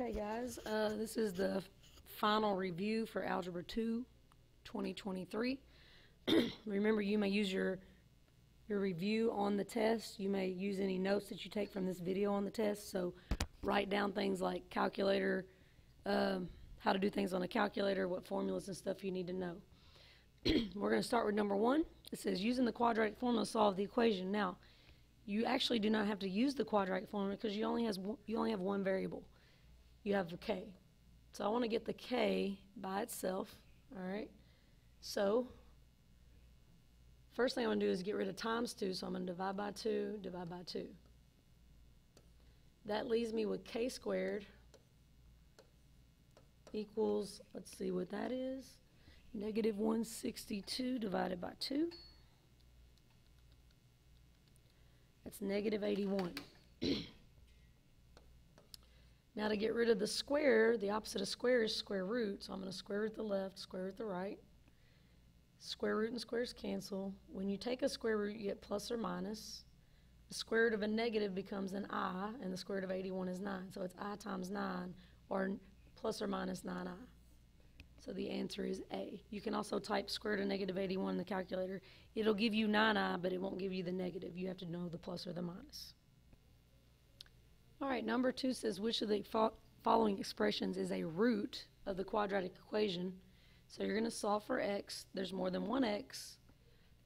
Okay, guys, this is the final review for Algebra 2, 2023. Remember, you may use your review on the test. You may use any notes that you take from this video on the test. So write down things like calculator, how to do things on a calculator, what formulas and stuff you need to know. We're going to start with number 1. It says, using the quadratic formula, solve the equation. Now, you actually do not have to use the quadratic formula because you only have one variable. You have a k. So I want to get the k by itself, all right? So first thing I'm going to do is get rid of times 2, so I'm going to divide by 2, divide by 2. That leaves me with k squared equals, let's see what that is, negative 162 divided by 2. That's negative 81. Now to get rid of the square, the opposite of square is square root. So I'm going to square root the left, square root the right. Square root and squares cancel. When you take a square root, you get plus or minus. The square root of a negative becomes an I, and the square root of 81 is 9. So it's I times 9, or plus or minus 9i. So the answer is A. You can also type square root of negative 81 in the calculator. It'll give you 9i, but it won't give you the negative. You have to know the plus or the minus. All right, number 2 says, which of the following expressions is a root of the quadratic equation? So you're going to solve for x. There's more than one x.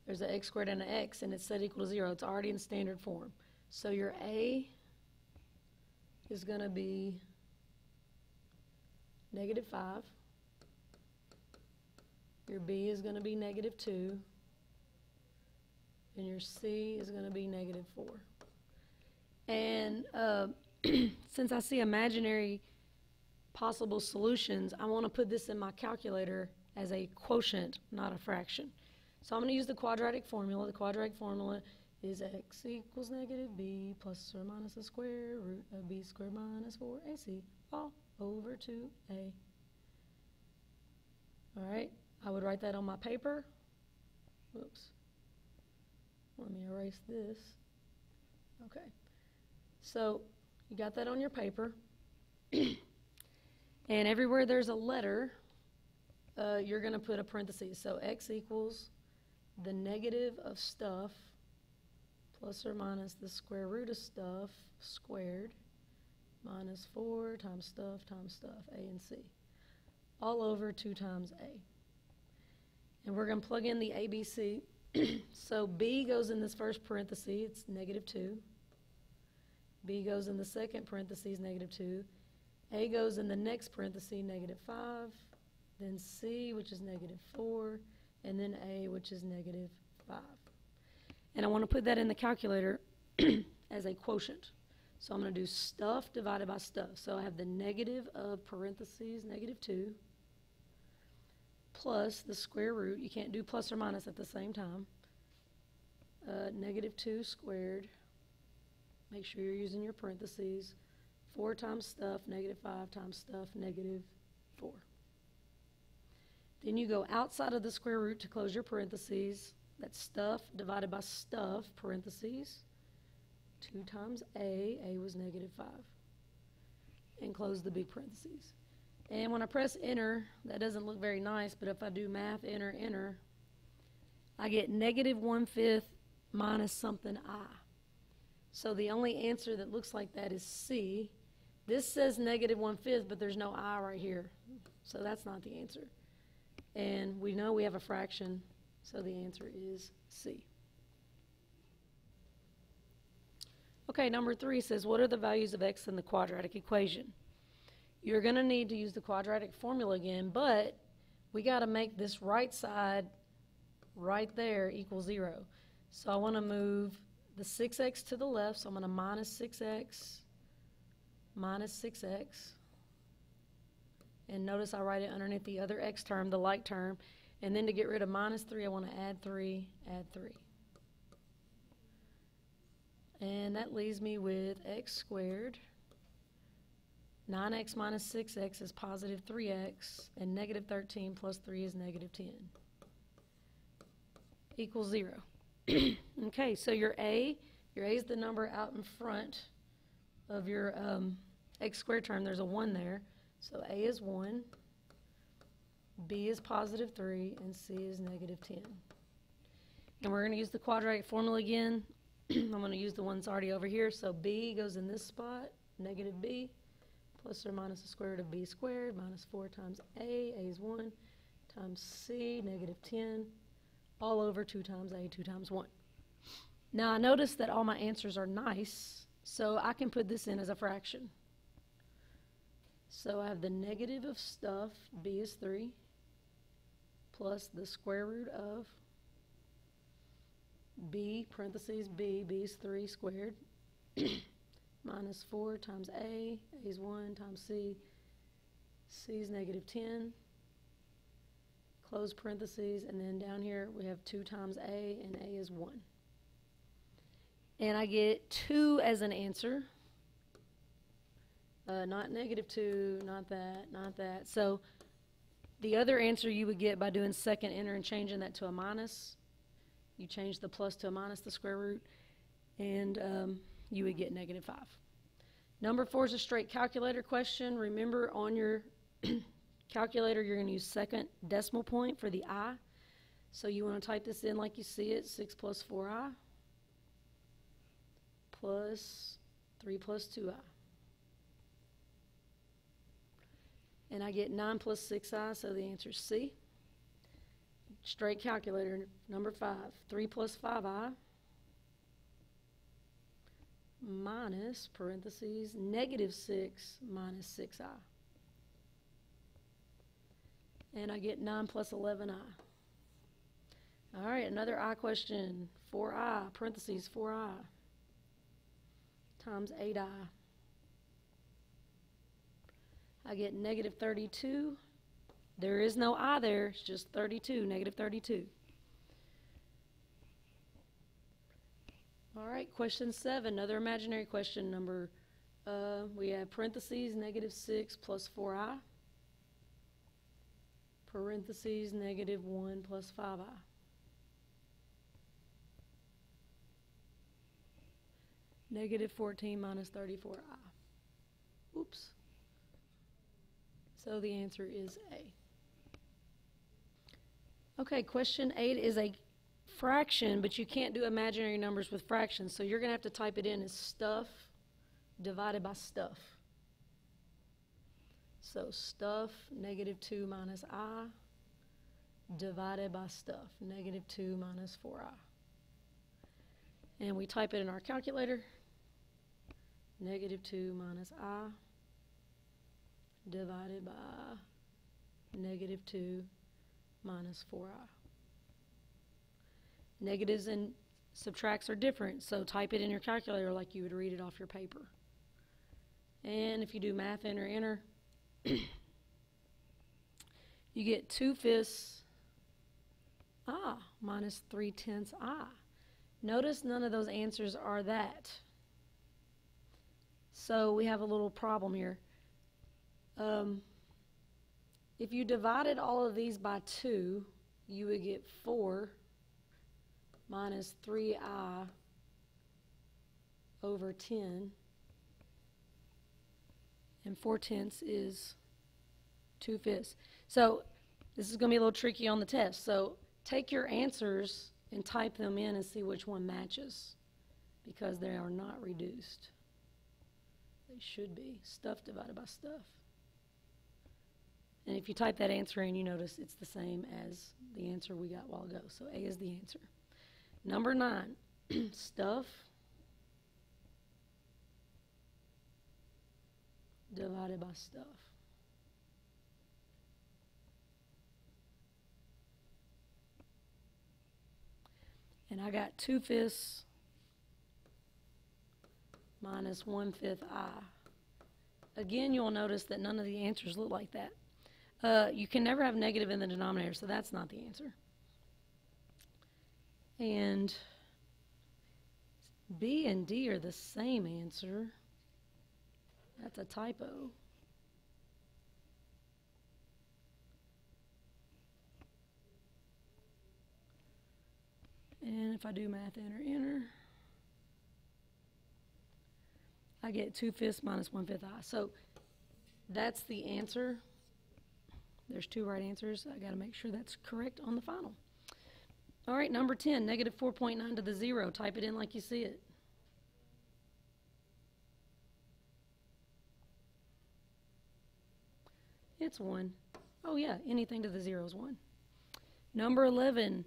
There's an x squared and an x, and it's set equal to 0. It's already in standard form. So your A is going to be negative 5. Your B is going to be negative 2. And your C is going to be negative 4. And since I see imaginary possible solutions, I want to put this in my calculator as a quotient, not a fraction. So I'm going to use the quadratic formula. The quadratic formula is x equals negative b plus or minus the square root of b squared minus 4ac all over 2a. All right, I would write that on my paper. Whoops. Let me erase this. Okay. So you got that on your paper. And everywhere there's a letter, you're going to put a parenthesis. So x equals the negative of stuff plus or minus the square root of stuff squared minus 4 times stuff, A and C, all over 2 times A. And we're going to plug in the ABC. So B goes in this first parenthesis, it's negative 2. B goes in the second parenthesis, negative 2. A goes in the next parenthesis, negative 5. Then C, which is negative 4. And then A, which is negative 5. And I want to put that in the calculator as a quotient. So I'm going to do stuff divided by stuff. So I have the negative of parentheses, negative 2, plus the square root. You can't do plus or minus at the same time. Negative 2 squared. Make sure you're using your parentheses. 4 times stuff, negative 5 times stuff, negative 4. Then you go outside of the square root to close your parentheses. That's stuff divided by stuff, parentheses. 2 times A was negative 5. And close the big parentheses. And when I press enter, that doesn't look very nice, but if I do math, enter, enter, I get negative 1/5 minus something I. So the only answer that looks like that is C. This says negative 1/5, but there's no I right here. So that's not the answer. And we know we have a fraction, so the answer is C. Okay, number 3 says, what are the values of x in the quadratic equation? You're going to need to use the quadratic formula again, but we got to make this right side right there equal 0. So I want to move the 6x to the left, so I'm going to minus 6x, minus 6x. And notice I write it underneath the other x term, the like term. And then to get rid of minus 3, I want to add 3, add 3. And that leaves me with x squared. 9x minus 6x is positive 3x, and negative 13 plus 3 is negative 10. Equals 0. Okay, so your A is the number out in front of your x squared term, there's a 1 there. So A is 1, B is positive 3, and C is negative 10. And we're going to use the quadratic formula again. I'm going to use the one that's already over here. So B goes in this spot, negative B, plus or minus the square root of B squared, minus 4 times A is 1, times C, negative 10, all over 2 times A, 2 times 1. Now I notice that all my answers are nice, so I can put this in as a fraction. So I have the negative of stuff, B is 3, plus the square root of B, parentheses B, B is 3 squared, minus 4 times A is 1, times C is negative 10, close parentheses, and then down here we have 2 times A, and A is 1. And I get 2 as an answer. Not negative 2, not that, not that. So the other answer you would get by doing second enter and changing that to a minus. You change the plus to a minus, the square root, and you would get negative 5. Number 4 is a straight calculator question. Remember, on your calculator, you're going to use second decimal point for the I. So you want to type this in like you see it, 6 plus 4i plus 3 plus 2i. And I get 9 plus 6i, so the answer is C. Straight calculator, number 5, 3 plus 5i minus, parentheses, negative 6 minus 6i. And I get 9 plus 11i. All right, another I question, 4i, parentheses, 4i times 8i. I get negative 32. There is no I there, it's just 32, negative 32. All right, question 7, another imaginary question number. We have parentheses, negative 6 plus 4i, parentheses, negative 1 plus 5i. Negative 14 minus 34i. Oops. So the answer is A. Okay, question 8 is a fraction, but you can't do imaginary numbers with fractions, so you're going to have to type it in as stuff divided by stuff. So stuff, negative 2 minus I, divided by stuff, negative 2 minus 4i. And we type it in our calculator, negative 2 minus I, divided by negative 2 minus 4i. Negatives and subtracts are different, so type it in your calculator like you would read it off your paper. And if you do math enter, enter, you get 2/5 I minus 3/10 I. Notice none of those answers are that. So we have a little problem here. If you divided all of these by 2, you would get 4 minus 3i over 10. And 4/10 is 2/5. So this is going to be a little tricky on the test. So take your answers and type them in and see which one matches, because they are not reduced. They should be. Stuff divided by stuff. And if you type that answer in, you notice it's the same as the answer we got a while ago. So A is the answer. Number 9, stuff divided by stuff. And I got 2/5 minus 1/5 I. Again, you'll notice that none of the answers look like that. You can never have negative in the denominator, so that's not the answer. And B and D are the same answer. That's a typo. And if I do math enter, enter, I get 2/5 minus 1/5 I. So that's the answer. There's two right answers. I got to make sure that's correct on the final. All right, number 10, negative 4.9 to the 0. Type it in like you see it. It's 1. Oh, yeah, anything to the 0 is 1. Number 11,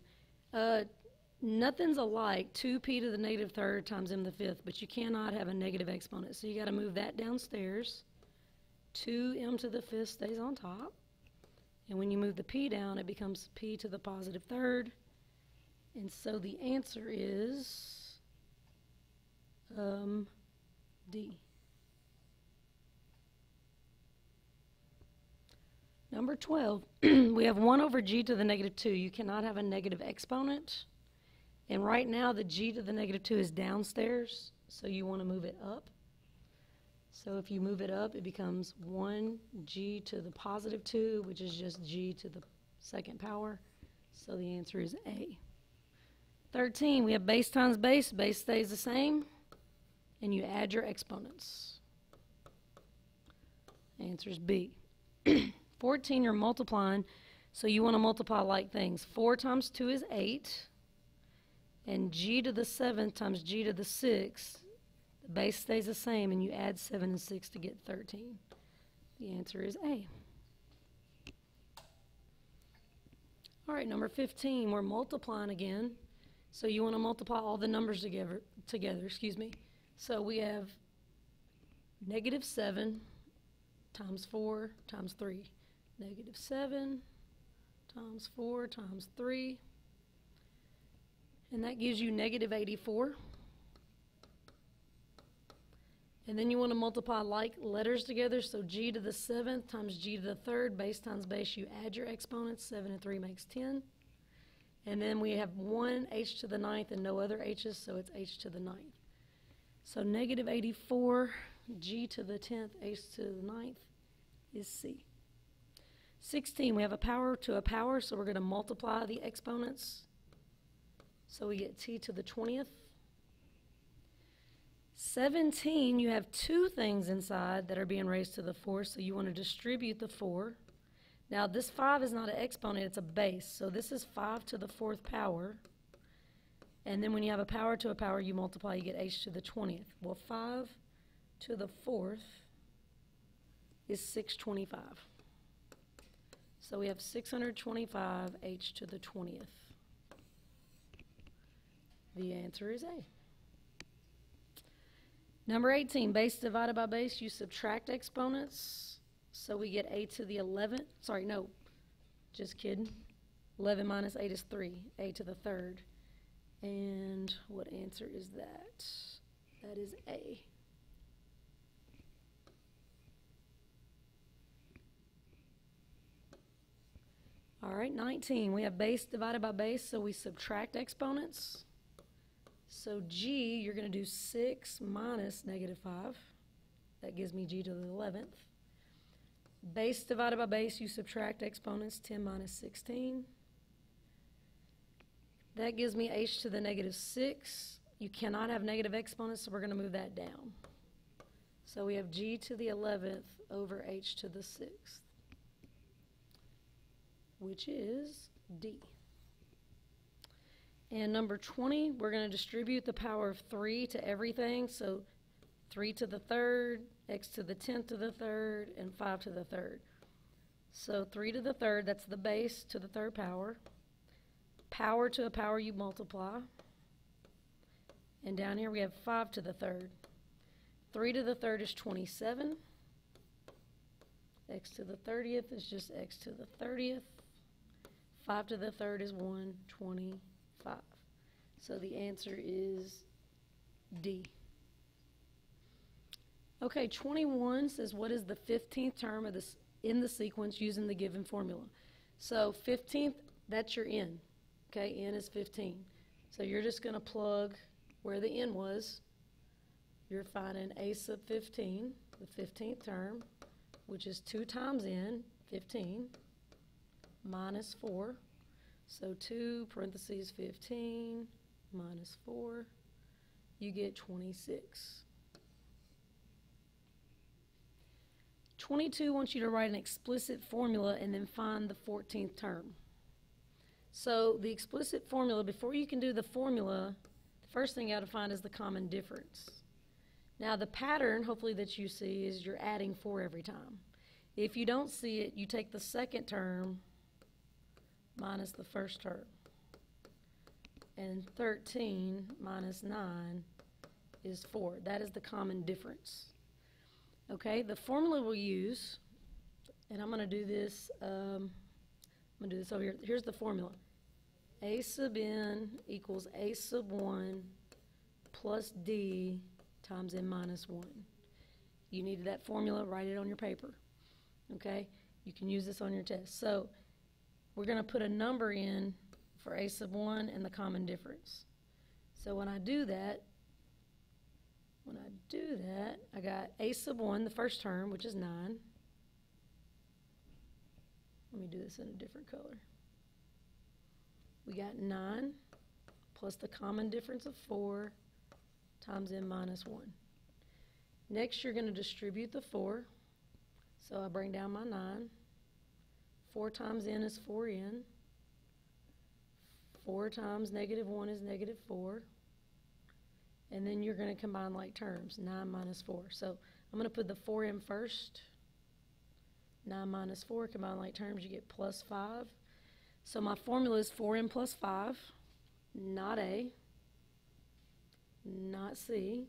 nothing's alike 2p to the negative third times m to the fifth, but you cannot have a negative exponent. So you got to move that downstairs. 2m to the fifth stays on top. And when you move the p down, it becomes p to the positive third. And so the answer is D. Number 12, we have 1 over g to the negative 2. You cannot have a negative exponent. And right now, the g to the negative 2 is downstairs, so you want to move it up. So if you move it up, it becomes 1g to the positive 2, which is just g to the second power. So the answer is A. 13, we have base times base. Base stays the same, and you add your exponents. Answer is B. 14, you're multiplying, so you want to multiply like things. 4 times 2 is 8, and g to the 7th times g to the 6th. The base stays the same, and you add 7 and 6 to get 13. The answer is A. All right, number 15, we're multiplying again. So you want to multiply all the numbers together. So we have negative 7 times 4 times 3. Negative 7 times 4 times 3. And that gives you negative 84. And then you want to multiply like letters together. So g to the 7th times g to the 3rd, base times base, you add your exponents. 7 and 3 makes 10. And then we have 1 h to the 9th and no other h's, so it's h to the 9th. So negative 84, g to the 10th, h to the 9th is C. 16, we have a power to a power, so we're going to multiply the exponents. So we get t to the 20th. 17, you have two things inside that are being raised to the 4th, so you want to distribute the 4. Now, this 5 is not an exponent, it's a base. So this is 5 to the 4th power. And then when you have a power to a power, you multiply, you get h to the 20th. Well, 5 to the 4th is 625. So we have 625 h to the 20th. The answer is A. Number 18, base divided by base, you subtract exponents. So we get a to the 11th. Sorry, no, just kidding. 11 minus 8 is 3, a to the 3rd. And what answer is that? That is A. All right, 19, we have base divided by base, so we subtract exponents. So g, you're going to do 6 minus negative 5. That gives me g to the 11th. Base divided by base, you subtract exponents, 10 minus 16. That gives me h to the negative 6. You cannot have negative exponents, so we're going to move that down. So we have g to the 11th over h to the 6th, which is D. And number 20, we're going to distribute the power of 3 to everything. So 3 to the 3rd, x to the 10th to the 3rd, and 5 to the 3rd. So 3 to the 3rd, that's the base to the 3rd power. Power to a power, you multiply. And down here we have 5 to the 3rd. 3 to the 3rd is 27. X to the 30th is just x to the 30th. 5 to the 3rd is 125. So the answer is D. Okay, 21 says what is the 15th term of this in the sequence using the given formula? So 15th, that's your n. Okay, n is 15. So you're just going to plug where the n was. You're finding a sub 15, the 15th term, which is 2 times n, 15, minus 4. So 2 parentheses 15 minus 4, you get 26. 22 wants you to write an explicit formula and then find the 14th term. So the explicit formula, before you can do the formula, the first thing you got to find is the common difference. Now the pattern, hopefully, that you see is you're adding 4 every time. If you don't see it, you take the second term minus the first term. And 13 minus 9 is 4. That is the common difference. Okay, the formula we'll use, and I'm going to do this, over here. Here's the formula. A sub n equals A sub 1 plus D times n minus 1. You needed that formula, write it on your paper. Okay, you can use this on your test. So we're going to put a number in for A sub 1 and the common difference. So when I do that, I got A sub 1, the first term, which is 9. Let me do this in a different color. We got 9 plus the common difference of 4 times n minus 1. Next, you're going to distribute the 4. So I bring down my 9. 4 times n is 4n. 4 times negative 1 is negative 4. And then you're going to combine like terms, 9 minus 4. So I'm going to put the 4n first. 9 minus 4, combine like terms, you get plus 5. So my formula is 4n plus 5, not A, not C.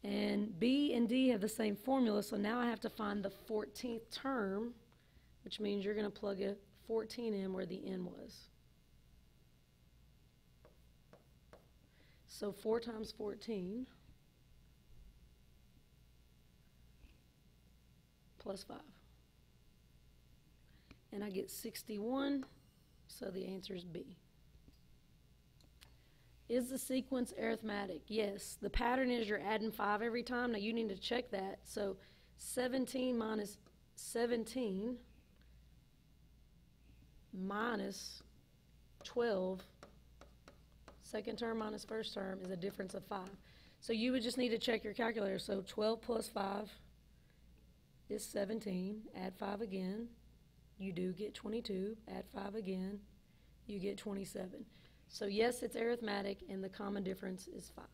And B and D have the same formula, so now I have to find the 14th term, which means you're going to plug a 14 in where the n was. So 4 times 14 plus 5. And I get 61, so the answer is B. Is the sequence arithmetic? Yes. The pattern is you're adding 5 every time. Now you need to check that. So 17 minus 17 minus 12, second term minus first term, is a difference of 5. So you would just need to check your calculator. So 12 plus 5 is 17. Add 5 again. You do get 22. Add 5 again. You get 27. So yes, it's arithmetic, and the common difference is 5.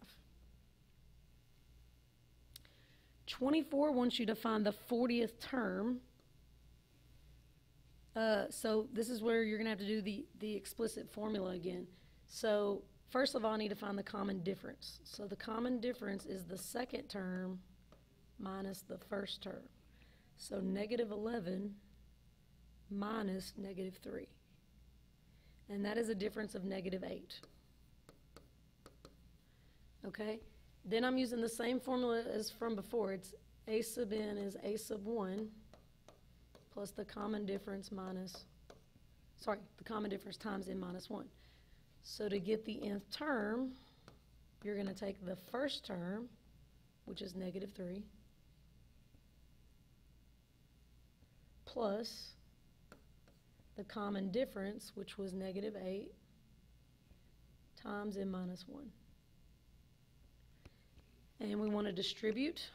24 wants you to find the 40th term. So this is where you're going to have to do the explicit formula again. So first of all, I need to find the common difference. So the common difference is the second term minus the first term. So negative 11 minus negative 3. And that is a difference of negative 8. Okay? Then I'm using the same formula as from before. It's A sub n is A sub 1 plus the common difference the common difference times n minus 1. So to get the nth term, you're going to take the first term, which is negative 3, plus the common difference, which was negative 8, times n minus 1. And we want to distribute.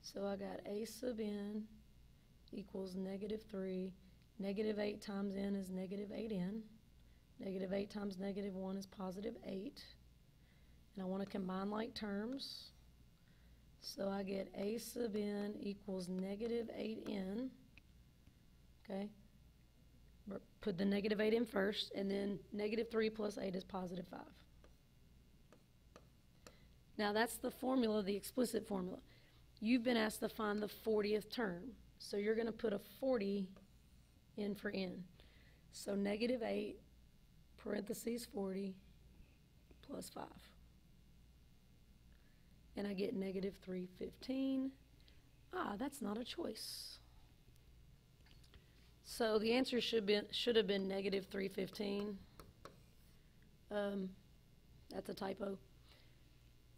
So I got A sub n equals negative 3. Negative 8 times n is negative 8n. Negative 8 times negative 1 is positive 8. And I want to combine like terms. So I get A sub n equals negative 8n. Okay. Put the negative 8 in first, and then negative 3 plus 8 is positive 5. Now that's the formula, the explicit formula. You've been asked to find the 40th term. So you're going to put a 40 in for n. So negative 8 parentheses 40 plus 5. And I get negative 315. That's not a choice. So the answer should have been negative 315. That's a typo.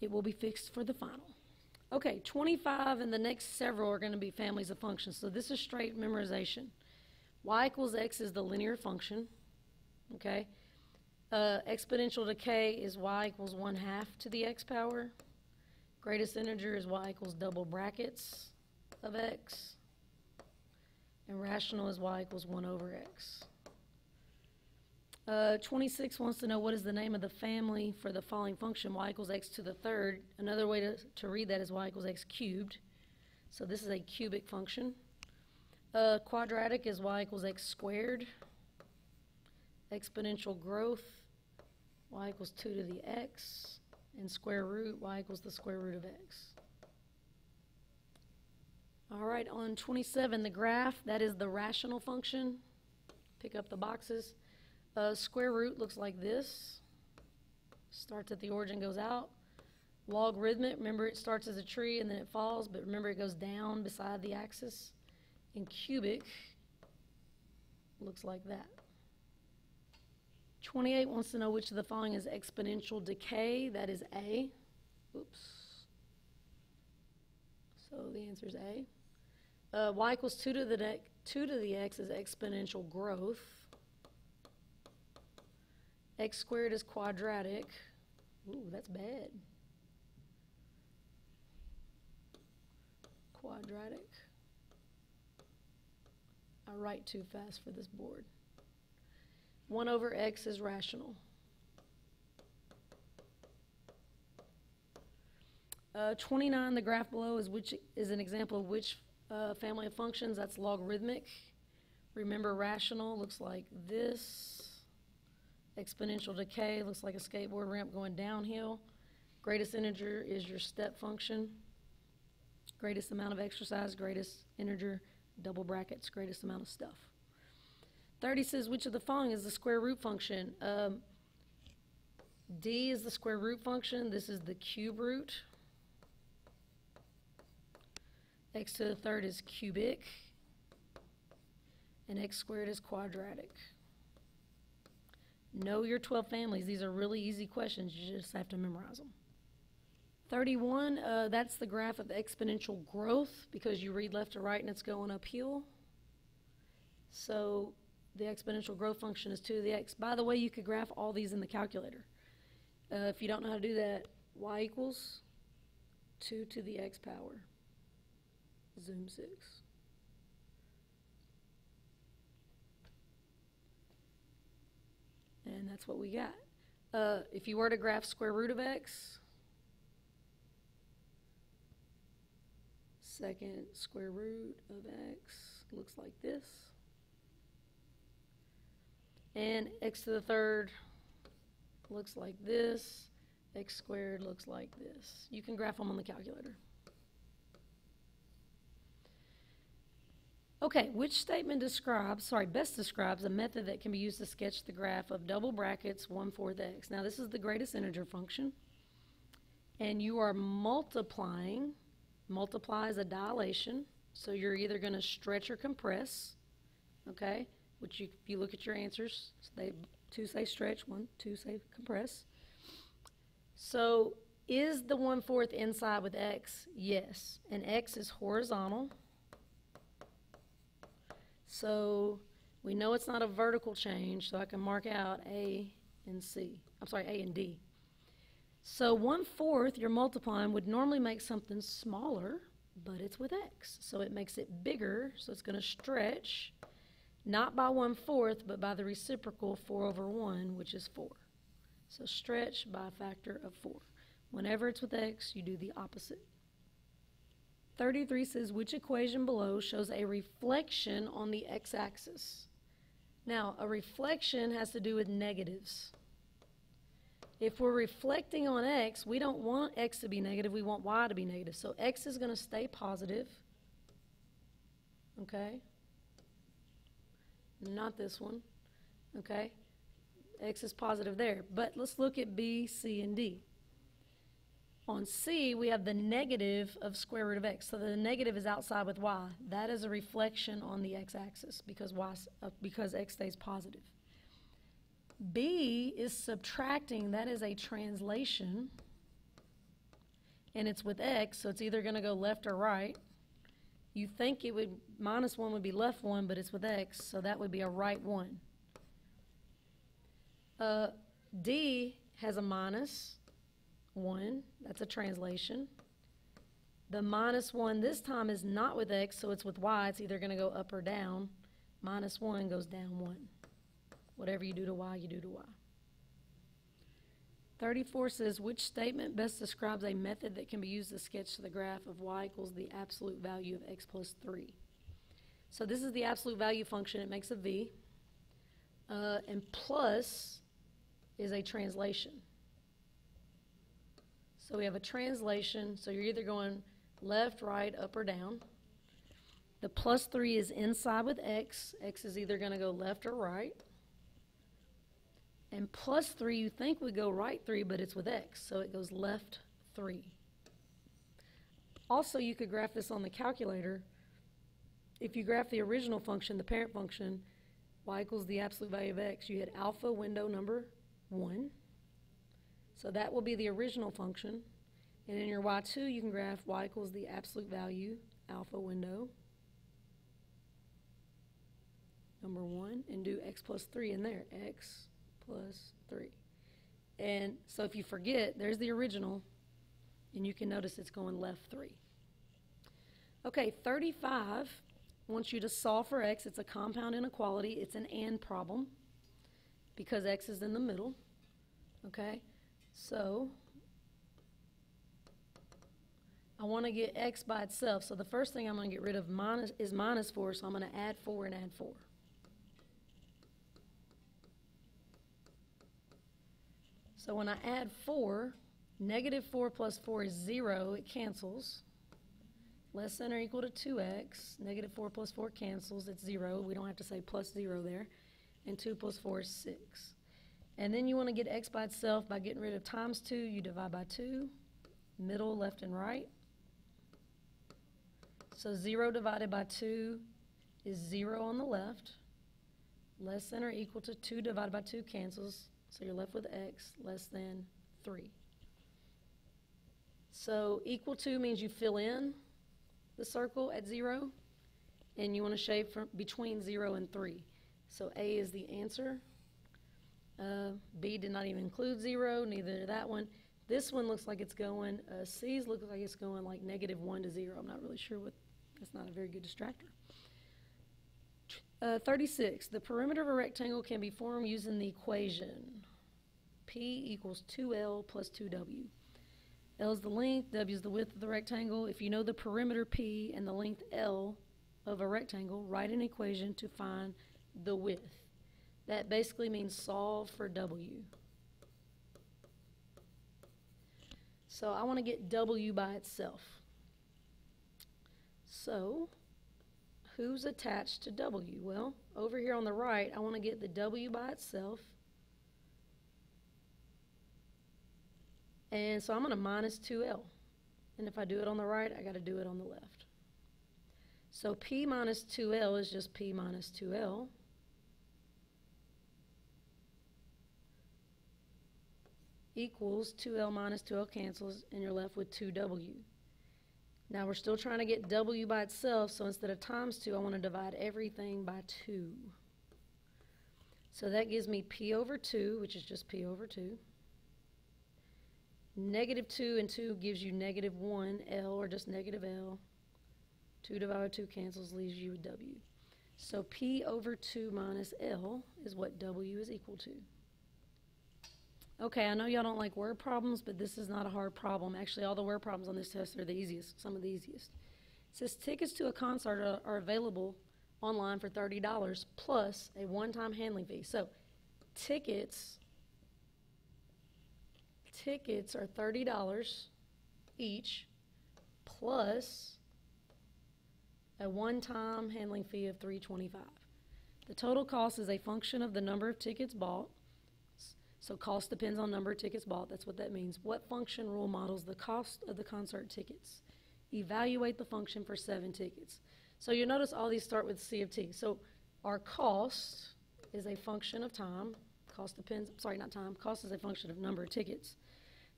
It will be fixed for the final. Okay, 25 and the next several are going to be families of functions. So this is straight memorization. Y equals x is the linear function. Okay. Exponential decay is y equals 1/2 to the x power. Greatest integer is y equals double brackets of x. And rational is y equals 1 over x. 26 wants to know what is the name of the family for the following function, y equals x to the third. Another way to read that is y equals x cubed. So this is a cubic function. Quadratic is y equals x squared. Exponential growth, y equals 2 to the x. And square root, y equals the square root of x. All right, on 27, the graph, that is the rational function. Pick up the boxes. Square root looks like this. Starts at the origin, goes out. Logarithmic, remember it starts as a tree and then it falls, but remember it goes down beside the axis. And cubic looks like that. 28 wants to know which of the following is exponential decay. That is A. Oops. So the answer is A. Y equals 2 to the x is exponential growth. X squared is quadratic. Ooh, that's bad. Quadratic. I write too fast for this board. 1 over x is rational. 29, the graph below is an example of which family of functions. That's logarithmic. Remember, rational looks like this. Exponential decay looks like a skateboard ramp going downhill. Greatest integer is your step function. Greatest amount of exercise, greatest integer, double brackets, greatest amount of stuff. 30 says, which of the following is the square root function? D is the square root function. This is the cube root. X to the third is cubic. And x squared is quadratic. Know your 12 families. These are really easy questions. You just have to memorize them. 31, that's the graph of exponential growth because you read left to right and it's going uphill. So the exponential growth function is 2 to the x. By the way, you could graph all these in the calculator. If you don't know how to do that, y equals 2 to the x power. Zoom 6. And that's what we got. If you were to graph square root of x, second square root of x looks like this. And x to the third looks like this. X squared looks like this. You can graph them on the calculator. Okay, which statement best describes a method that can be used to sketch the graph of double brackets 1/4 x? Now this is the greatest integer function. And you are multiplying. Multiply is a dilation. So you're either going to stretch or compress. Okay, which if you look at your answers, two say stretch, 2 say compress. So is the 1/4 inside with x? Yes. And x is horizontal. So we know it's not a vertical change, so I can mark out A and D. So 1/4 you're multiplying would normally make something smaller, but it's with x. So it makes it bigger, so it's going to stretch, not by 1/4, but by the reciprocal 4/1, which is 4. So stretch by a factor of 4. Whenever it's with x, you do the opposite. 33 says, which equation below shows a reflection on the x-axis? Now, a reflection has to do with negatives. If we're reflecting on x, we don't want x to be negative, we want y to be negative. So x is going to stay positive. Okay? Not this one. Okay? X is positive there. But let's look at B, C, and D. On C, we have the negative of square root of x. So the negative is outside with y. That is a reflection on the x-axis because x stays positive. B is subtracting. That is a translation. And it's with x, so it's either going to go left or right. You think it would, -1 would be left 1, but it's with x, so that would be a right 1. D has a -1. That's a translation. The minus 1 this time is not with x, so it's with y. It's either going to go up or down. Minus 1 goes down 1. Whatever you do to y, you do to y. 34 says, which statement best describes a method that can be used to sketch the graph of y equals the absolute value of x plus 3? So this is the absolute value function. It makes a v. And plus is a translation. So we have a translation. So you're either going left, right, up, or down. The plus 3 is inside with x. X is either going to go left or right. And plus 3, you think would go right 3, but it's with x, so it goes left 3. Also, you could graph this on the calculator. If you graph the original function, the parent function, y equals the absolute value of x, you hit alpha window number 1. So that will be the original function. And in your y2, you can graph y equals the absolute value, alpha window number 1, and do x plus 3 in there, x plus 3. And so if you forget, there's the original, and you can notice it's going left 3. Okay, 35 wants you to solve for x. It's a compound inequality. It's an and problem because x is in the middle. Okay, so I want to get x by itself. So the first thing I'm going to get rid of is minus 4, so I'm going to add 4 and add 4. So when I add 4, negative 4 plus 4 is 0. It cancels. Less than or equal to 2x. Negative 4 plus 4 cancels. It's 0. We don't have to say plus 0 there. And 2 plus 4 is 6. And then you want to get x by itself by getting rid of times 2. You divide by 2. Middle, left, and right. So 0 divided by 2 is 0 on the left. Less than or equal to 2 divided by 2 cancels. So you're left with x less than 3. So equal to means you fill in the circle at 0, and you want to shade from between 0 and 3. So A is the answer. B did not even include 0, neither did that one. This one looks like it's going, C's looks like it's going like negative 1 to 0. I'm not really sure what, that's not a very good distractor. 36, the perimeter of a rectangle can be formed using the equation P equals 2L plus 2W. L is the length, W is the width of the rectangle. If you know the perimeter P and the length L of a rectangle, write an equation to find the width. That basically means solve for W. So I want to get W by itself. So who's attached to W? Well, over here on the right, I want to get the W by itself. And so I'm going to minus 2L. And if I do it on the right, I got to do it on the left. So P minus 2L is just P minus 2L. Equals 2L minus 2L cancels, and you're left with 2W. Now we're still trying to get W by itself, so instead of times 2, I want to divide everything by 2. So that gives me P over 2, which is just P over 2. Negative 2 and 2 gives you negative 1L, or just negative L. 2 divided by 2 cancels, leaves you with W. So P over 2 minus L is what W is equal to. Okay, I know y'all don't like word problems, but this is not a hard problem. Actually, all the word problems on this test are the easiest, some of the easiest. It says tickets to a concert are available online for $30 plus a one-time handling fee. So tickets are $30 each plus a one-time handling fee of $3.25. The total cost is a function of the number of tickets bought. So cost depends on number of tickets bought. That's what that means. What function rule models the cost of the concert tickets? Evaluate the function for 7 tickets. So you'll notice all these start with C of T. So our cost is a function of time. Cost depends, sorry, not time. Cost is a function of number of tickets.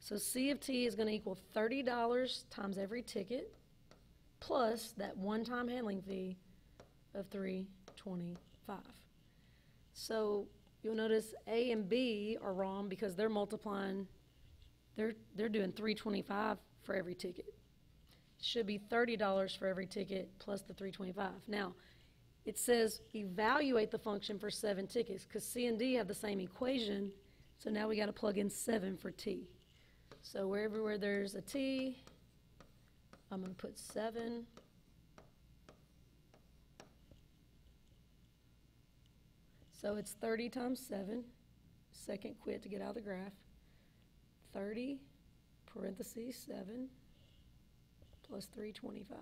So C of T is going to equal $30 times every ticket plus that one-time handling fee of $3.25. So you'll notice A and B are wrong because they're multiplying, they're doing $3.25 for every ticket. should be $30 for every ticket plus the $3.25. Now, it says evaluate the function for 7 tickets because C and D have the same equation, so now we got to plug in 7 for T. So everywhere there's a T, I'm going to put 7. So it's 30 times 7, second quit to get out of the graph, 30 parentheses 7 plus 325.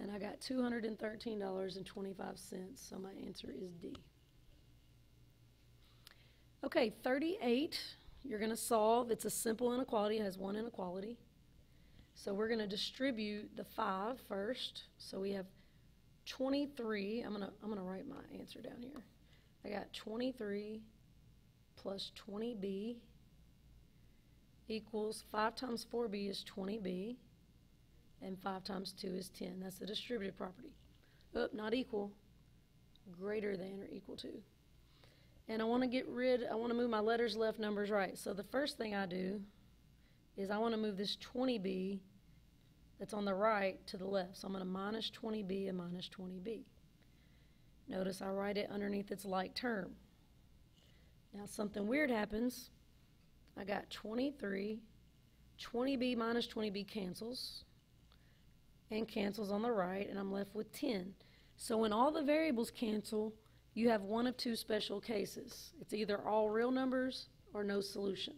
And I got $213.25, so my answer is D. Okay, 38, you're going to solve. It's a simple inequality. It has one inequality. So we're going to distribute the 5 first. So we have 23. I'm gonna write my answer down here. I got 23 plus 20b equals 5 times 4b is 20b, and 5 times 2 is 10. That's the distributive property. Oh, not equal, greater than or equal to. And I want to move my letters left, numbers right. So the first thing I do is I want to move this 20b that's on the right to the left. So I'm going to minus 20b and minus 20b. Notice I write it underneath its like term. Now something weird happens. I got 23, 20b minus 20b cancels, and cancels on the right, and I'm left with 10. So when all the variables cancel, you have one of two special cases. It's either all real numbers or no solution.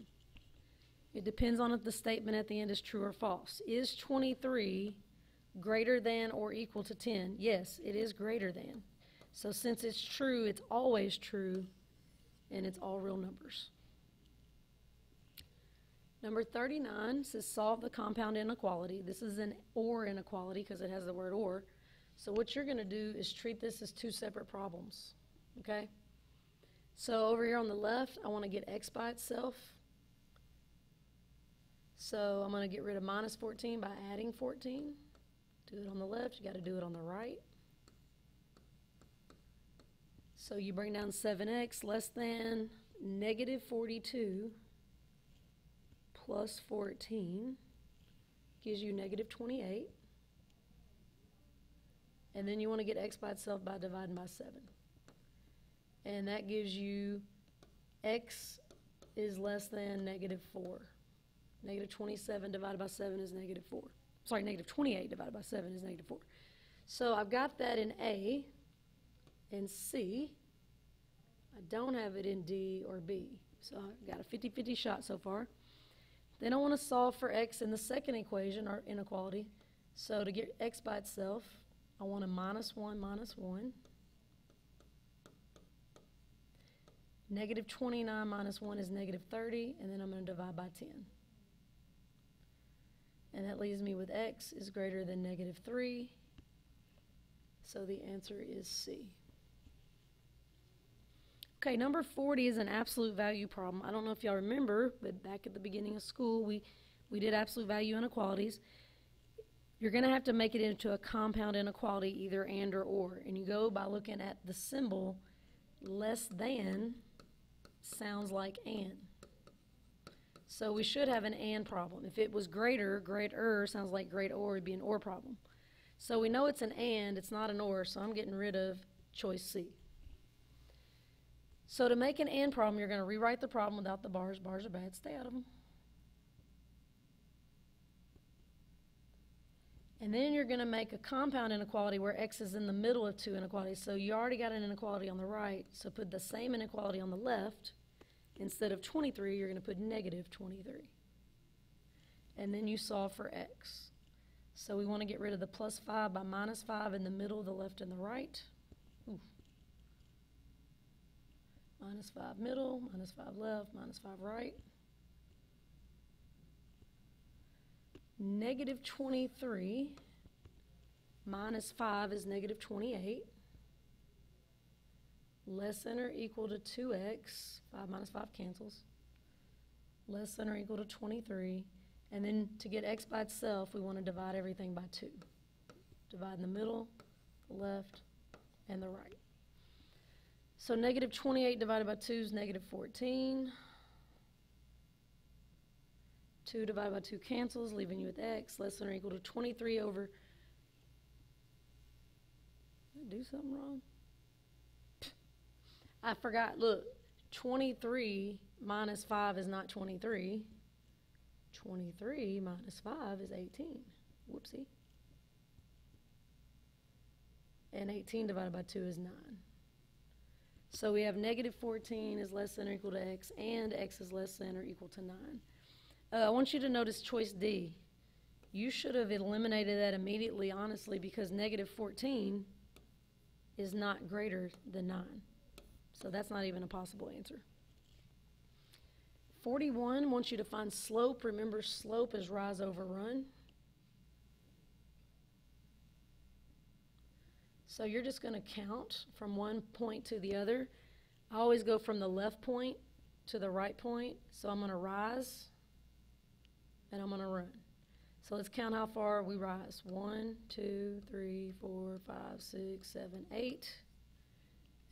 It depends on if the statement at the end is true or false. Is 23 greater than or equal to 10? Yes, it is greater than. So since it's true, it's always true, and it's all real numbers. Number 39 says solve the compound inequality. This is an or inequality because it has the word or. So what you're going to do is treat this as two separate problems, okay? So over here on the left, I want to get x by itself. So I'm going to get rid of minus 14 by adding 14. Do it on the left. You got to do it on the right. So you bring down 7x less than negative 42 plus 14 gives you negative 28. And then you want to get x by itself by dividing by 7. And that gives you x is less than negative 4. Negative 27 divided by 7 is negative 4. Sorry, negative 28 divided by 7 is negative 4. So I've got that in A and C. I don't have it in D or B. So I've got a 50-50 shot so far. Then I want to solve for x in the second equation, or inequality. So to get x by itself, I want to minus 1 minus 1. Negative 29 minus 1 is negative 30, and then I'm going to divide by 10. And that leaves me with x is greater than negative 3. So the answer is C. Okay, number 40 is an absolute value problem. I don't know if y'all remember, but back at the beginning of school, we did absolute value inequalities. You're going to have to make it into a compound inequality, either and or. And you go by looking at the symbol. Less than sounds like and. So we should have an and problem. If it was greater sounds like great or, would be an or problem. So we know it's an and, it's not an or, so I'm getting rid of choice C. So to make an and problem, you're going to rewrite the problem without the bars. Bars are bad. Stay out of them. And then you're going to make a compound inequality where x is in the middle of two inequalities. So you already got an inequality on the right, so put the same inequality on the left. Instead of 23, you're going to put negative 23. And then you solve for x. So we want to get rid of the plus 5 by minus 5 in the middle, the left and the right. Minus 5 middle, minus 5 left, minus 5 right. Negative 23 minus 5 is negative 28. Less than or equal to 2x. 5 minus 5 cancels. Less than or equal to 23. And then to get x by itself, we want to divide everything by 2. Divide in the middle, the left, and the right. So negative 28 divided by 2 is negative 14. 2 divided by 2 cancels, leaving you with x less than or equal to 23 over. Did I do something wrong? I forgot. Look, 23 minus 5 is not 23. 23 minus 5 is 18. Whoopsie. And 18 divided by 2 is 9. So we have negative 14 is less than or equal to x, and x is less than or equal to 9. I want you to notice choice D. You should have eliminated that immediately, honestly, because negative 14 is not greater than 9. So that's not even a possible answer. 41 wants you to find slope. Remember, slope is rise over run. So you're just going to count from one point to the other. I always go from the left point to the right point. So I'm going to rise, and I'm going to run. So let's count how far we rise. 1, 2, 3, 4, 5, 6, 7, 8.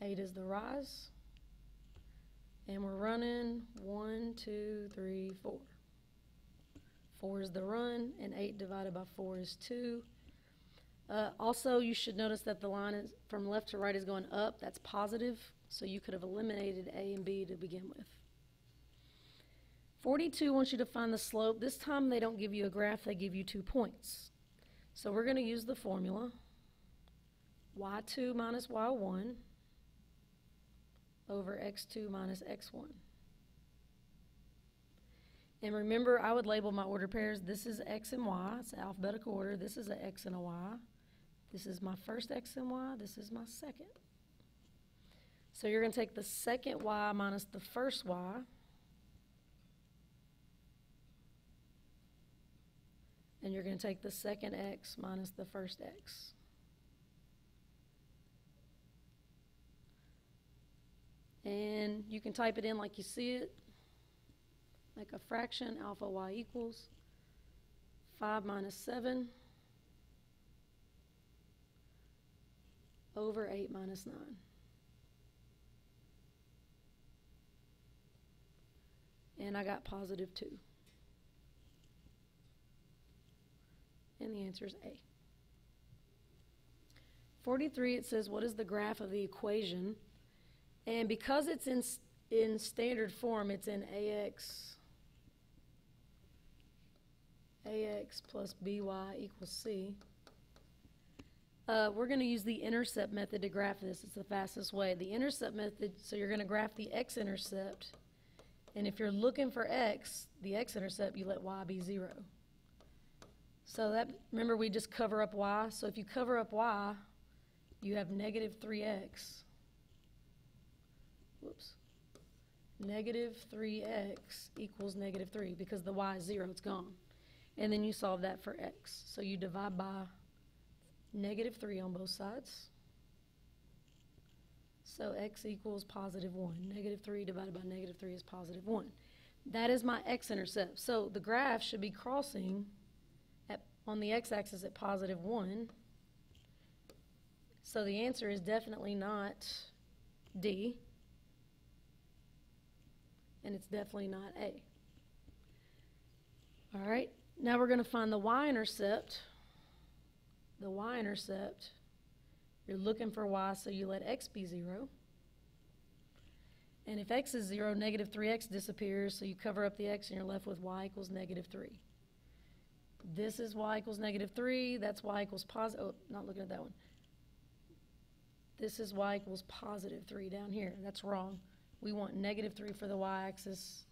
8 is the rise. And we're running 1, 2, 3, 4. 4 is the run, and 8 divided by 4 is 2. Also, you should notice that the line is from left to right is going up. That's positive, so you could have eliminated A and B to begin with. 42 wants you to find the slope. This time they don't give you a graph, they give you 2 points. So we're going to use the formula, y2 minus y1 over x2 minus x1. And remember, I would label my order pairs. This is x and y. It's alphabetical order. This is an x and a y. This is my first x and y. This is my second. So you're going to take the second y minus the first y. And you're going to take the second x minus the first x. And you can type it in like you see it, like a fraction, alpha y equals 5 minus 7 over 8 minus 9. And I got positive 2. And the answer is A. 43, it says, what is the graph of the equation? And because it's in standard form, it's in ax plus by equals c. We're going to use the intercept method to graph this. It's the fastest way. The intercept method, so you're going to graph the x-intercept. And if you're looking for x, the x-intercept, you let y be 0. So that, remember, we just cover up y. So if you cover up y, you have negative 3x. Whoops. Negative 3x equals negative 3 because the y is 0, it's gone. And then you solve that for x. So you divide by negative 3 on both sides. So x equals positive 1. Negative 3 divided by negative 3 is positive 1. That is my x-intercept. So the graph should be crossing on the x-axis at positive 1. So the answer is definitely not D. And it's definitely not A. All right, now we're going to find the y-intercept. The y-intercept, you're looking for y, so you let x be 0. And if x is 0, negative 3x disappears, so you cover up the x and you're left with y equals negative 3. This is y equals negative 3. That's y equals positive. Oh, not looking at that one. This is y equals positive 3 down here. That's wrong. We want negative 3 for the y-axis,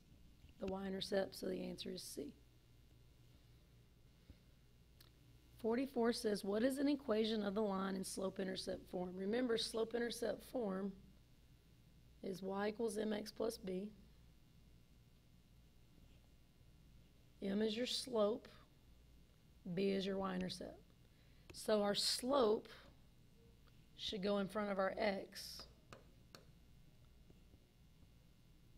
the y-intercept, so the answer is C. 44 says, what is an equation of the line in slope-intercept form? Remember, slope-intercept form is y equals mx plus b. M is your slope. B is your y-intercept. So our slope should go in front of our x.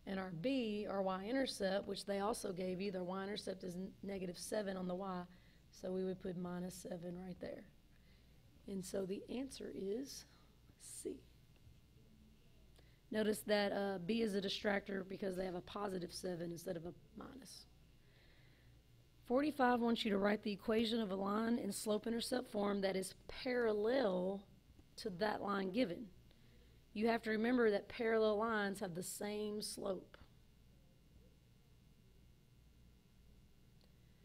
And our b, our y-intercept, which they also gave you, their y-intercept is negative 7 on the y. So we would put minus 7 right there. And so the answer is C. Notice that B is a distractor because they have a positive 7 instead of a minus. 45 wants you to write the equation of a line in slope-intercept form that is parallel to that line given. You have to remember that parallel lines have the same slope.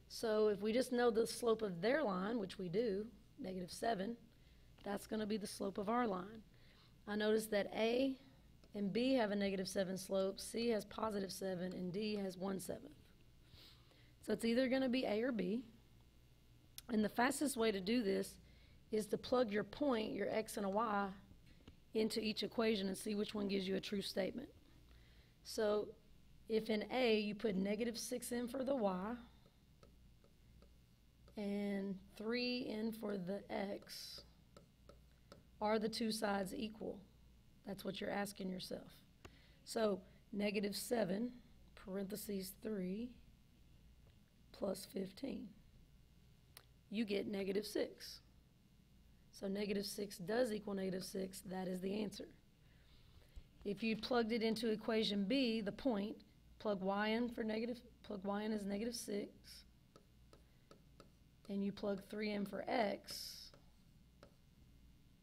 So if we just know the slope of their line, which we do, -7, that's going to be the slope of our line. I notice that A and B have a -7 slope, C has +7, and D has 1/7. So it's either going to be A or B. And the fastest way to do this is to plug your point, your X and a Y, into each equation and see which one gives you a true statement. So if in A you put -6 in for the Y and 3 in for the X, are the two sides equal? That's what you're asking yourself. So -7 parentheses 3 plus 15. You get -6. So -6 does equal -6. That is the answer. If you plugged it into equation B, the point, plug y in as -6, and you plug 3 in for x,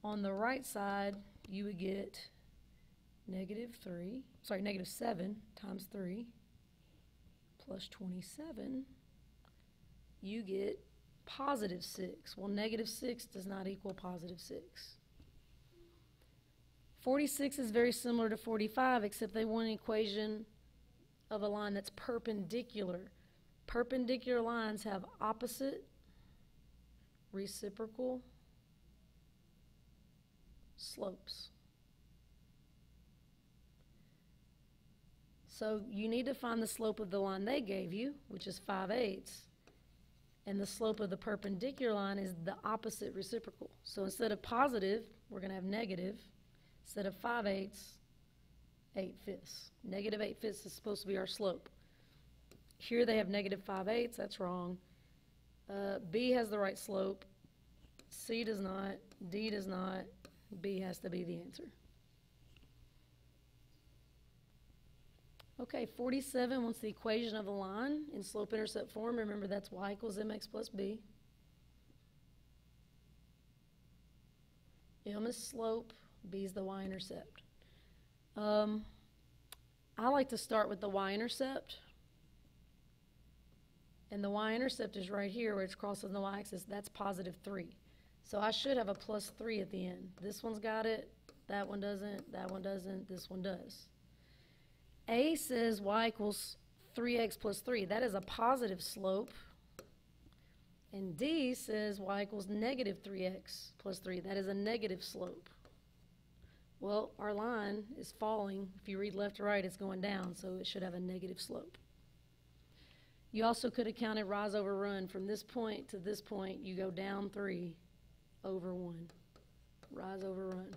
on the right side, you would get -7 times 3 plus 27. You get +6. Well, -6 does not equal +6. 46 is very similar to 45, except they want an equation of a line that's perpendicular. Perpendicular lines have opposite reciprocal slopes. So you need to find the slope of the line they gave you, which is 5/8. And the slope of the perpendicular line is the opposite reciprocal. So instead of positive, we're going to have negative. Instead of 5/8, 8/5. -8/5 is supposed to be our slope. Here they have -5/8. That's wrong. B has the right slope. C does not. D does not. B has to be the answer. Okay, 47 wants the equation of a line in slope-intercept form. Remember, that's y equals mx plus b. M is slope, b is the y-intercept. I like to start with the y-intercept. And the y-intercept is right here where it's crossing the y-axis. That's +3. So I should have a +3 at the end. This one's got it. That one doesn't. That one doesn't. This one does. A says y equals 3x plus 3. That is a positive slope. And D says y equals -3x plus 3. That is a negative slope. Well, our line is falling. If you read left to right, it's going down, so it should have a negative slope. You also could have counted rise over run. From this point to this point, you go down 3 over 1. Rise over run.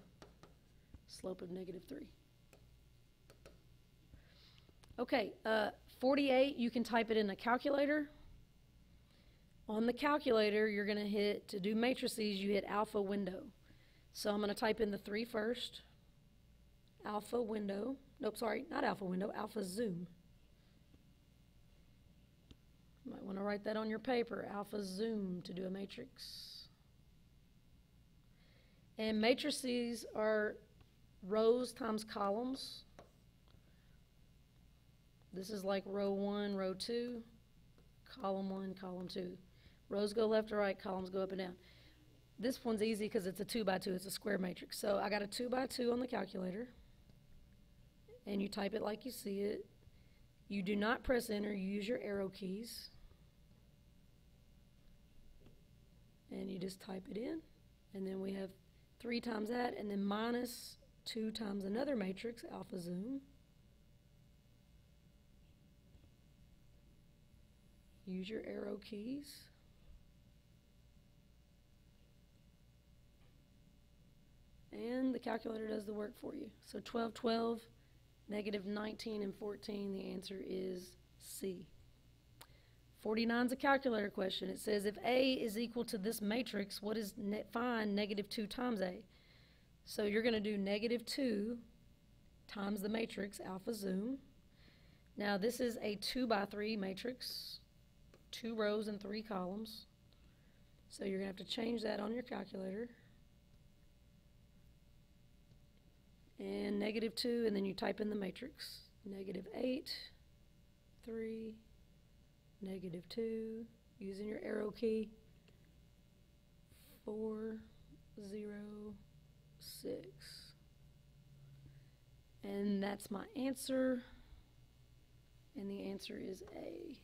Slope of -3. Okay, 48, you can type it in a calculator. On the calculator, you're going to hit, to do matrices, you hit alpha window. So I'm going to type in the 3 first. Alpha window. Nope, sorry, not alpha window, alpha zoom. You might want to write that on your paper, alpha zoom, to do a matrix. And matrices are rows times columns. This is like row 1, row 2, column 1, column 2. Rows go left to right, columns go up and down. This one's easy because it's a 2 by 2, it's a square matrix. So I got a 2 by 2 on the calculator, and you type it like you see it. You do not press enter, you use your arrow keys. And you just type it in, and then we have 3 times that, and then minus 2 times another matrix, alpha zoom. Use your arrow keys. And the calculator does the work for you. So 12, 12, -19, and 14, the answer is C. 49 is a calculator question. It says if A is equal to this matrix, what is find -2 times A? So you're going to do -2 times the matrix, alpha zoom. Now this is a 2 by 3 matrix. 2 rows and 3 columns. So you're going to have to change that on your calculator. And -2, and then you type in the matrix. -8, 3, -2, using your arrow key, 4, 0, 6. And that's my answer. And the answer is A.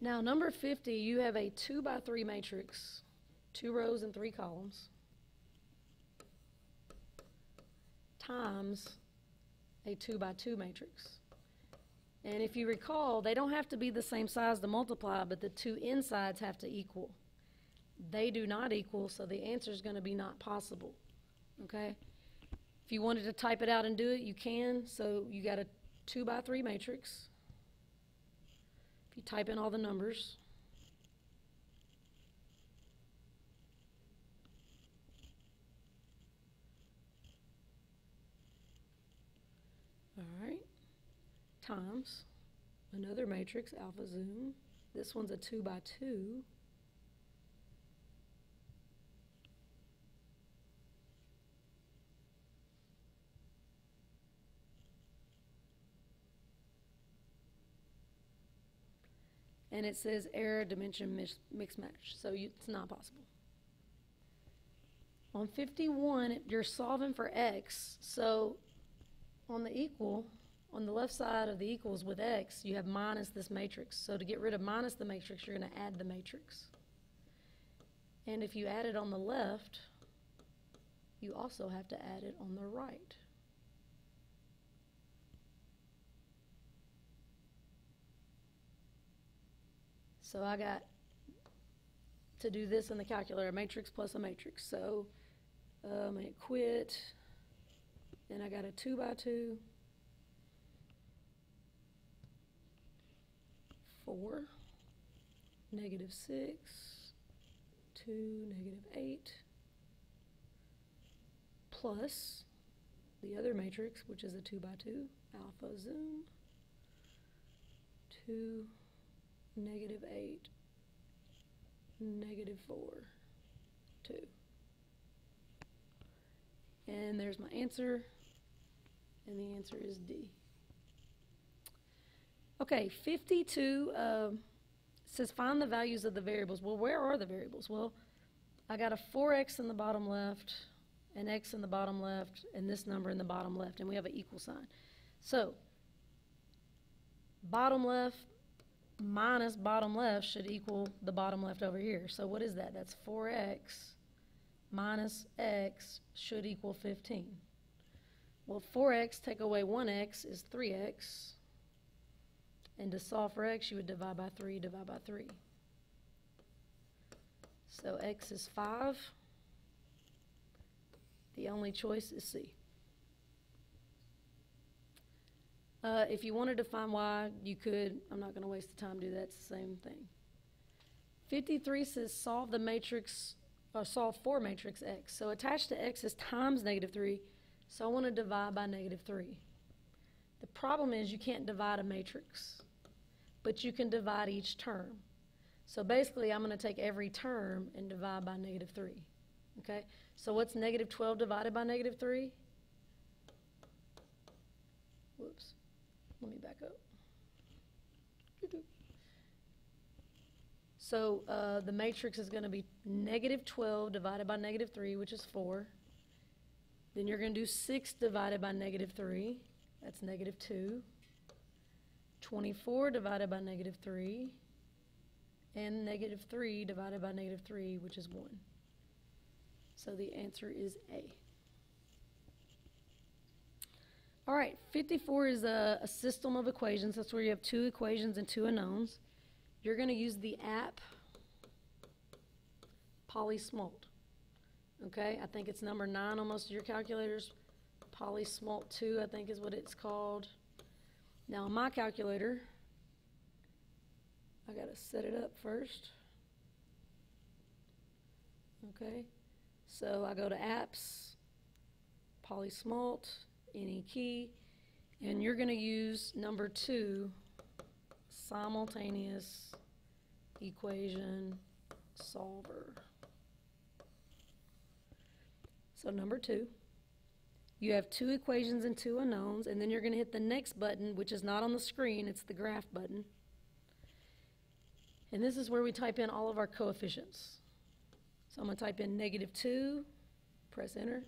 Now, number 50, you have a 2 by 3 matrix, 2 rows and 3 columns, times a 2 by 2 matrix. And if you recall, they don't have to be the same size to multiply, but the two insides have to equal. They do not equal, so the answer is going to be not possible. Okay? If you wanted to type it out and do it, you can. So you got a 2 by 3 matrix. If you type in all the numbers, all right, times another matrix, alpha zoom. This one's a 2 by 2. And it says error dimension mix match, so it's not possible. On 51, you're solving for x, so on the equal, on the left side of the equals with x, you have minus this matrix. So to get rid of minus the matrix, you're going to add the matrix. And if you add it on the left, you also have to add it on the right. So I got to do this in the calculator, a matrix plus a matrix. So I'm going to quit, and I got a 2 by 2, 4, -6, 2, -8, plus the other matrix, which is a 2 by 2, alpha zoom, 2, -8, -4, 2. And there's my answer, and the answer is D. Okay, 52 says find the values of the variables. Well, where are the variables? Well, I got a 4x in the bottom left, an x in the bottom left, and this number in the bottom left, and we have an equal sign. So, bottom left minus bottom left should equal the bottom left over here. So what is that? That's 4x minus x should equal 15. Well, 4x take away 1x is 3x. And to solve for x, you would divide by 3, divide by 3. So x is 5. The only choice is C. If you wanted to find y, you could. I'm not going to waste the time to do that. It's the same thing. 53 says solve the matrix, or solve for matrix x. So attached to x is times -3, so I want to divide by -3. The problem is you can't divide a matrix, but you can divide each term. So basically I'm going to take every term and divide by -3. Okay? So what's -12 divided by -3? Whoops. Let me back up. So the matrix is going to be -12 divided by -3, which is 4. Then you're going to do 6 divided by -3. That's -2. 24 divided by -3. And -3 divided by -3, which is 1. So the answer is A. All right, 54 is a system of equations. That's where you have 2 equations and 2 unknowns. You're going to use the app Polysmalt. Okay, I think it's number 9 on most of your calculators. Polysmalt 2, I think is what it's called. Now, on my calculator, I got to set it up first. Okay, so I go to apps, Polysmalt, any key, And you're going to use number 2, simultaneous equation solver. So number 2, you have 2 equations and 2 unknowns, and then you're going to hit the next button, which is not on the screen, it's the graph button. And this is where we type in all of our coefficients. So I'm going to type in -2, press enter,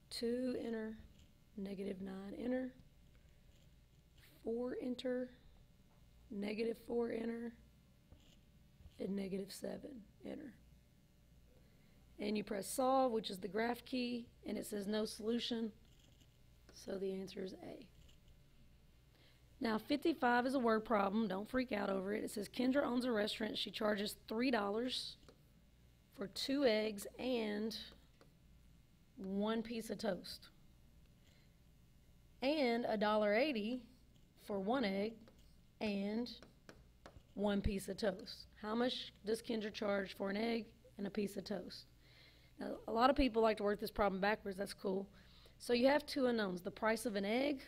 2, enter, -9, enter, 4, enter, -4, enter, and -7, enter. And you press solve, which is the graph key, and it says no solution, so the answer is A. Now 55 is a word problem, don't freak out over it. It says Kendra owns a restaurant, she charges $3 for 2 eggs and 1 piece of toast, and $1.80 for 1 egg and 1 piece of toast. How much does Kendra charge for an egg and a piece of toast? Now, a lot of people like to work this problem backwards. That's cool. So you have 2 unknowns. The price of an egg,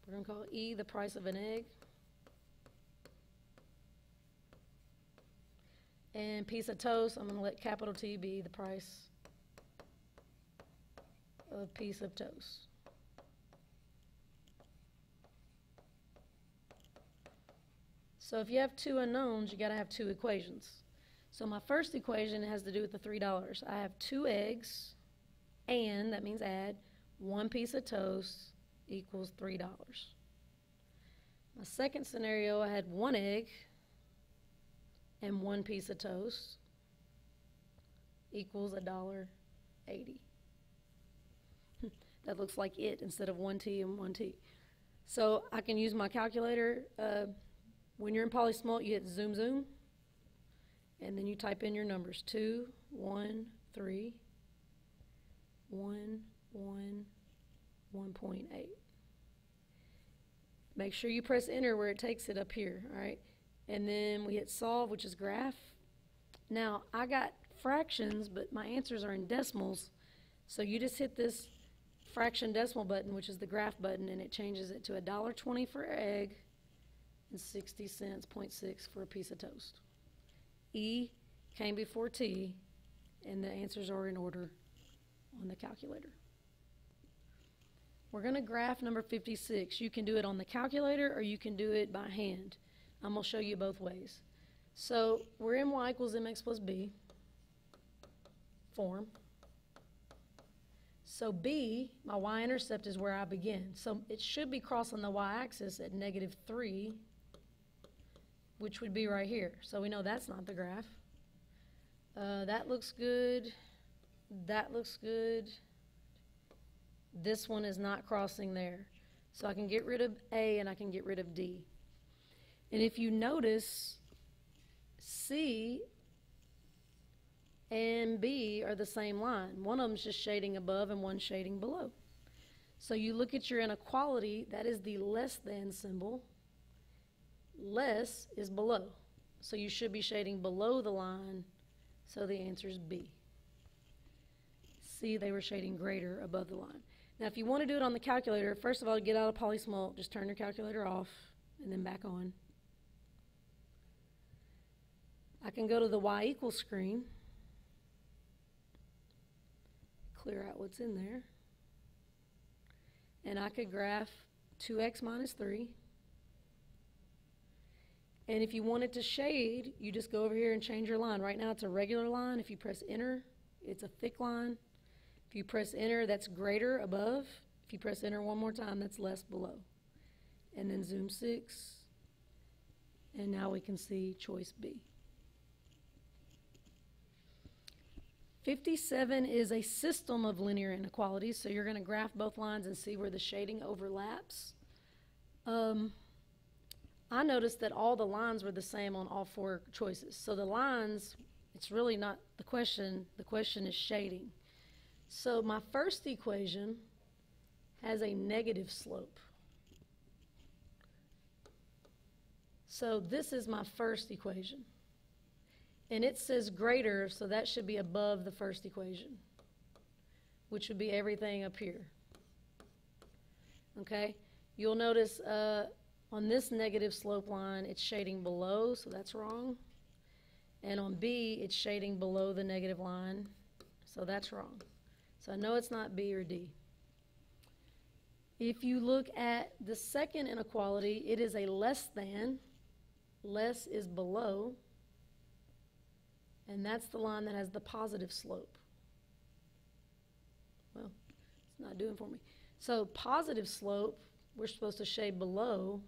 we're going to call E the price of an egg, and piece of toast, I'm going to let capital T be the price of a piece of toast. So if you have 2 unknowns, you got to have 2 equations. So my first equation has to do with the $3. I have 2 eggs, and that means add 1 piece of toast equals $3. My second scenario, I had 1 egg and 1 piece of toast equals $1.80. That looks like it instead of 1 T and 1 T. So I can use my calculator. When you're in polysmalt, you hit zoom, zoom, and then you type in your numbers, 2, 1, 3, 1, 1, 1.8. Make sure you press enter where it takes it up here, all right? And then we hit solve, which is graph. Now, I got fractions, but my answers are in decimals, so you just hit this fraction decimal button, which is the graph button, and it changes it to $1.20 for an egg and 60 cents, 0.6 for a piece of toast. E came before T, and the answers are in order on the calculator. We're going to graph number 56. You can do it on the calculator or you can do it by hand. I'm going to show you both ways. So we're in y equals mx plus b form. So b, my y-intercept, is where I begin. So it should be crossing the y-axis at -3, which would be right here. So we know that's not the graph. That looks good. That looks good. This one is not crossing there. So I can get rid of A and I can get rid of D. And if you notice, C and B are the same line. One of them is just shading above and one shading below. So you look at your inequality, that is the less than symbol. Less is below. So you should be shading below the line, so the answer is B. C, they were shading greater above the line. Now if you want to do it on the calculator, first of all, get out of polysmalt, just turn your calculator off and then back on. I can go to the y equals screen, clear out what's in there, and I could graph 2x minus 3. And if you want it to shade, you just go over here and change your line. Right now it's a regular line. If you press enter, it's a thick line. If you press enter, that's greater above. If you press enter one more time, that's less below. And then zoom 6. And now we can see choice B. 57 is a system of linear inequalities, so you're going to graph both lines and see where the shading overlaps. I noticed that all the lines were the same on all 4 choices. So the lines, it's really not the question is shading. So my first equation has a negative slope. So this is my first equation. And it says greater, so that should be above the first equation, which would be everything up here. Okay? You'll notice on this negative slope line, it's shading below, so that's wrong. And on B, it's shading below the negative line, so that's wrong. So I know it's not B or D. If you look at the second inequality, it is a less than. Less is below. And that's the line that has the positive slope. Well, it's not doing for me. So positive slope, we're supposed to shade below.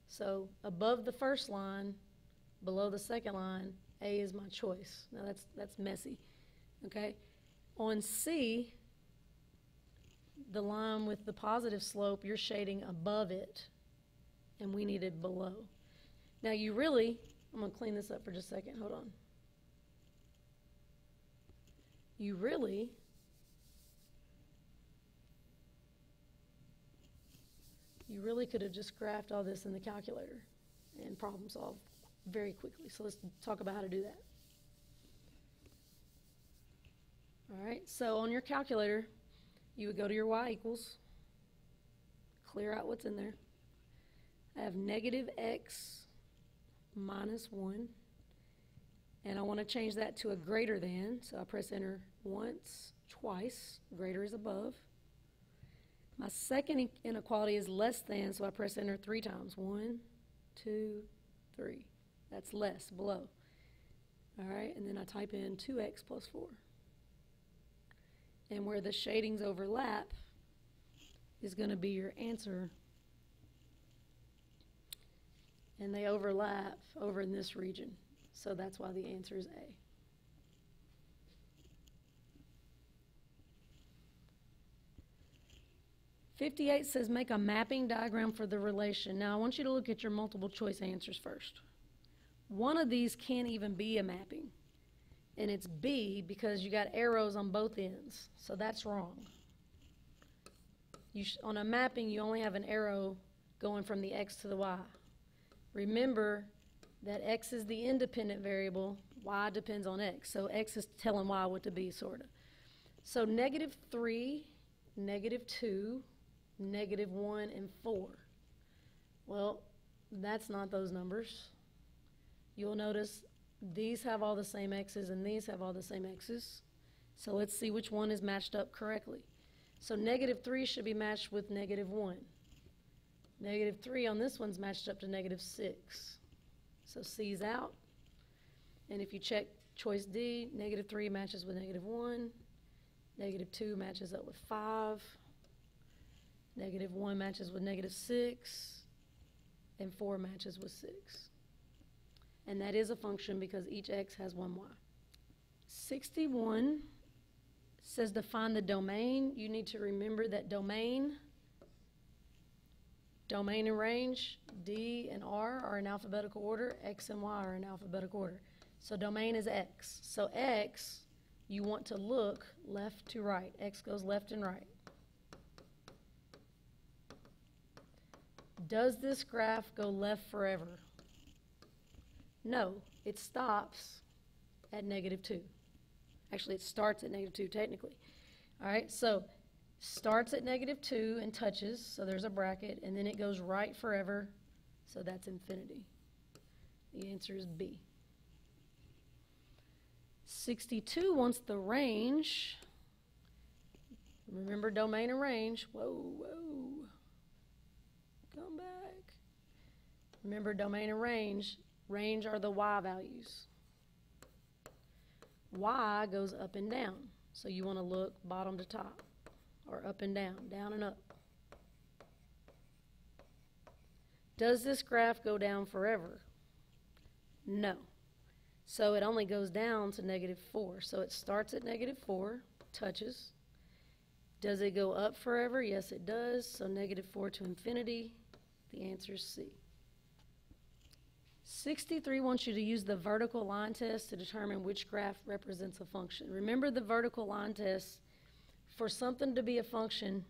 So above the first line, below the second line, A is my choice. Now that's messy. Okay? On C, the line with the positive slope, you're shading above it, and we needed below. Now you really, I'm going to clean this up for just a second. Hold on. You really could have just graphed all this in the calculator and problem solved very quickly. So let's talk about how to do that. All right, so on your calculator, you would go to your y equals, clear out what's in there. I have negative x minus 1, and I want to change that to a greater than, so I press enter once, twice, greater is above. My second inequality is less than, so I press enter 3 times. 1, 2, 3. That's less, below. All right, and then I type in 2x plus 4. And where the shadings overlap is going to be your answer. And they overlap over in this region. So that's why the answer is A. '58 says make a mapping diagram for the relation. Now I want you to look at your multiple choice answers first. One of these can't even be a mapping. And it's B because you got arrows on both ends. So that's wrong. On a mapping, you only have an arrow going from the x to the y. Remember that x is the independent variable, y depends on x. So x is telling y what to be, sort of. So -3, -2, -1, and 4. Well, that's not those numbers. You'll notice these have all the same x's and these have all the same x's. So let's see which one is matched up correctly. So -3 should be matched with -1. -3 on this one's matched up to -6. So C's out. And if you check choice D, -3 matches with -1. -2 matches up with 5. -1 matches with -6. And 4 matches with 6. And that is a function because each x has one y. 61 says define the domain. You need to remember that domain and range, D and R are in alphabetical order, X and Y are in alphabetical order. So domain is X. So X, you want to look left to right. X goes left and right. Does this graph go left forever? No, it stops at -2. Actually, it starts at -2 technically. All right, so starts at -2 and touches, so there's a bracket, and then it goes right forever, so that's infinity. The answer is B. 62 wants the range. Remember domain and range. Whoa. Come back. Remember domain and range. Range are the y values. Y goes up and down. So you want to look bottom to top, or up and down and up. Does this graph go down forever? No. So it only goes down to -4. So it starts at -4, touches. Does it go up forever? Yes, it does. So -4 to infinity. The answer is C. 63 wants you to use the vertical line test to determine which graph represents a function. Remember the vertical line test. For something to be a function,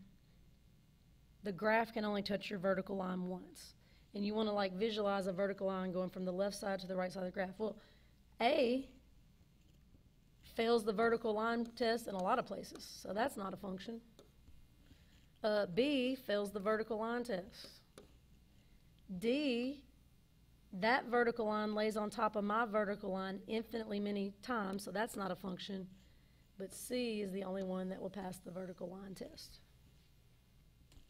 the graph can only touch your vertical line once. And you want to like visualize a vertical line going from the left side to the right side of the graph. Well, A fails the vertical line test in a lot of places, so that's not a function. B fails the vertical line test. D, that vertical line lays on top of my vertical line infinitely many times, so that's not a function. But C is the only one that will pass the vertical line test.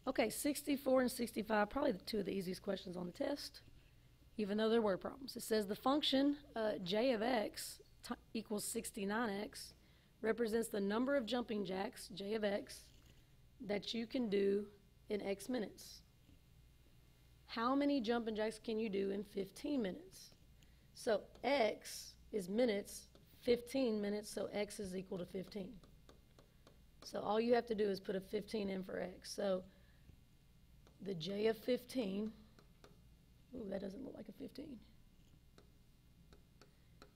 Okay, 64 and 65, probably two of the easiest questions on the test, even though there were problems. It says the function j of x equals 69x represents the number of jumping jacks, j of x, that you can do in x minutes. How many jumping jacks can you do in 15 minutes? So x is minutes, 15 minutes, so x is equal to 15. So all you have to do is put a 15 in for x. So the j of 15, ooh, that doesn't look like a 15,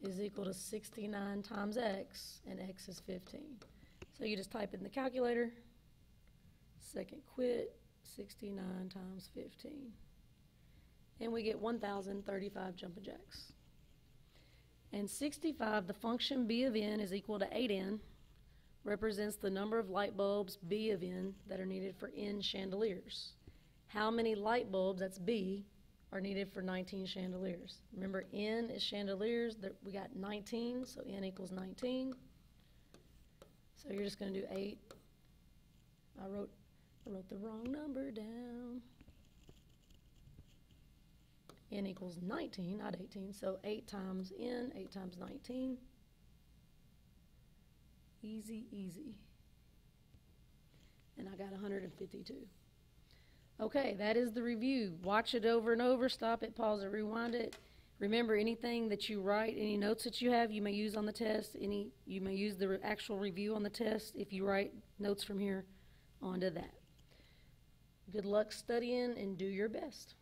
is equal to 69 times x, and x is 15. So you just type it in the calculator, second quit, 69 times 15. And we get 1,035 jumping jacks. And 65, the function b of n is equal to 8n, represents the number of light bulbs b of n that are needed for n chandeliers. How many light bulbs, that's b, are needed for 19 chandeliers? Remember, n is chandeliers. We got 19, so n equals 19. So you're just going to do 8. I wrote the wrong number down. N equals 19, not 18, so 8 times n, 8 times 19. Easy, easy. And I got 152. Okay, that is the review. Watch it over and over, stop it, pause it, rewind it. Remember, anything that you write, any notes that you have, you may use on the test. You may use the actual review on the test if you write notes from here onto that. Good luck studying and do your best.